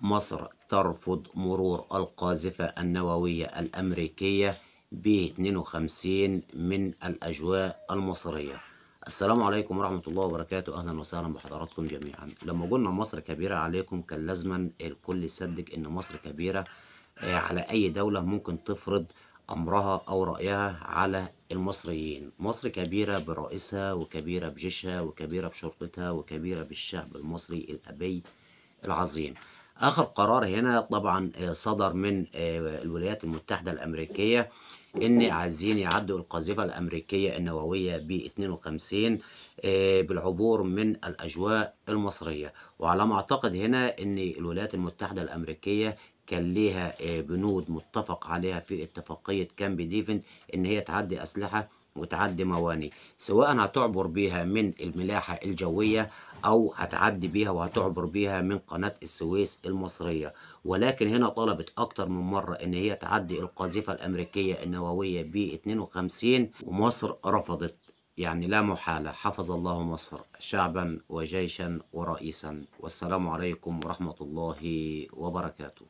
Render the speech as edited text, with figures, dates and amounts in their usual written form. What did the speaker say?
مصر ترفض مرور القاذفة النووية الأمريكية ب 52 من الأجواء المصرية. السلام عليكم ورحمة الله وبركاته، أهلا وسهلا بحضراتكم جميعا. لما قلنا مصر كبيرة عليكم كان لازما الكل يصدق إن مصر كبيرة على أي دولة ممكن تفرض أمرها أو رأيها على المصريين. مصر كبيرة برئيسها وكبيرة بجيشها وكبيرة بشرطتها وكبيرة بالشعب المصري الأبي العظيم. آخر قرار هنا طبعا صدر من الولايات المتحدة الأمريكية إن عايزين يعدوا القاذفة الأمريكية النووية ب 52 بالعبور من الأجواء المصرية. وعلى ما أعتقد هنا إن الولايات المتحدة الأمريكية كان ليها بنود متفق عليها في اتفاقية كامب ديفيد إن هي تعدي أسلحة وتعدي مواني، سواء هتعبر بيها من الملاحة الجوية أو هتعدي بيها وهتعبر بيها من قناة السويس المصرية. ولكن هنا طلبت أكتر من مرة إن هي تعدي القاذفة الأمريكية النووية ب 52 ومصر رفضت. يعني لا محالة، حفظ الله مصر شعبا وجيشا ورئيسا. والسلام عليكم ورحمة الله وبركاته.